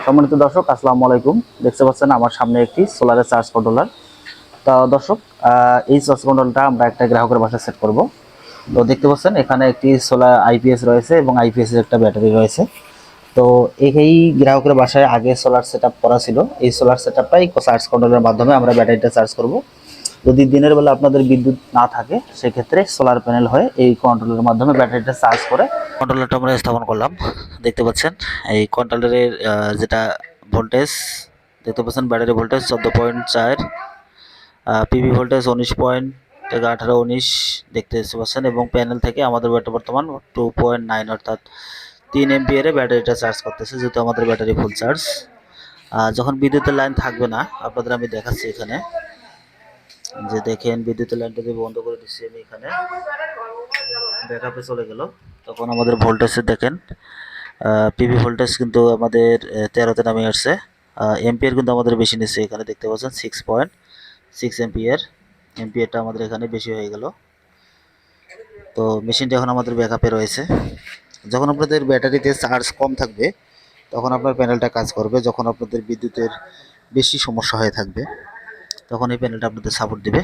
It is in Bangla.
সম্মানিত দর্শক, আসসালামু আলাইকুম। দেখতে পাচ্ছেন আমার সামনে একটি সোলারের চার্জ কন্ট্রোলার। তো দর্শক, এই চার্জ কন্ট্রোলারটা আমরা একটা গ্রাহকের বাসায় সেট করব। তো দেখতে পাচ্ছেন এখানে একটি সোলার আইপিএস রয়েছে এবং আইপিএস এর একটা ব্যাটারি রয়েছে। তো এই গ্রাহকের বাসায় আগে সোলার সেটআপ করা ছিল। এই সোলার সেটআপটাই চার্জ কন্ট্রোলারের মাধ্যমে আমরা ব্যাটারিটা চার্জ করব। যদি দিনের বেলা আপনাদের বিদ্যুৎ না থাকে, সেক্ষেত্রে সোলার প্যানেল হয়ে এই কন্ট্রোলারের মাধ্যমে ব্যাটারিটা চার্জ করে কন্ট্রোলারটা আমরা স্থাপন করলাম। দেখতে পাচ্ছেন এই কন্ট্রোলারের যেটা ভোল্টেজ দেখতে পাচ্ছেন, ব্যাটারি ভোল্টেজ 14.4, পিভি ভোল্টেজ 19 থেকে 18-19 দেখতে পাচ্ছেন, এবং প্যানেল থেকে আমাদের ব্যাটারি বর্তমান 2.9 অর্থাৎ 3 এমপিয়ারে ব্যাটারিটা চার্জ করতেছে, যেহেতু আমাদের ব্যাটারি ফুল চার্জ। যখন বিদ্যুতের লাইন থাকবে না, আপনাদের আমি দেখাচ্ছি এখানে, যে দেখেন বিদ্যুতের লাইনটা যদি বন্ধ করে দিচ্ছি আমি, এখানে ব্যাকআপে চলে গেল, তখন আমাদের ভোল্টেজ দেখেন, পিভি ভোল্টেজ কিন্তু আমাদের 13-তে নামে আসছে। এম্পিয়ার কিন্তু আমাদের বেশি নিচ্ছে, এখানে দেখতে পাচ্ছেন 6.6 এম্পিয়ারটা আমাদের এখানে বেশি হয়ে গেল। তো মেশিনটা এখন আমাদের ব্যাকআপে রয়েছে। যখন আপনাদের ব্যাটারিতে চার্জ কম থাকবে, তখন আপনার প্যানেলটা কাজ করবে। যখন আপনাদের বিদ্যুতের বেশি সমস্যা হয়ে থাকবে, তখন এই প্যানেলটা আপনাদের সাপোর্ট দিবে।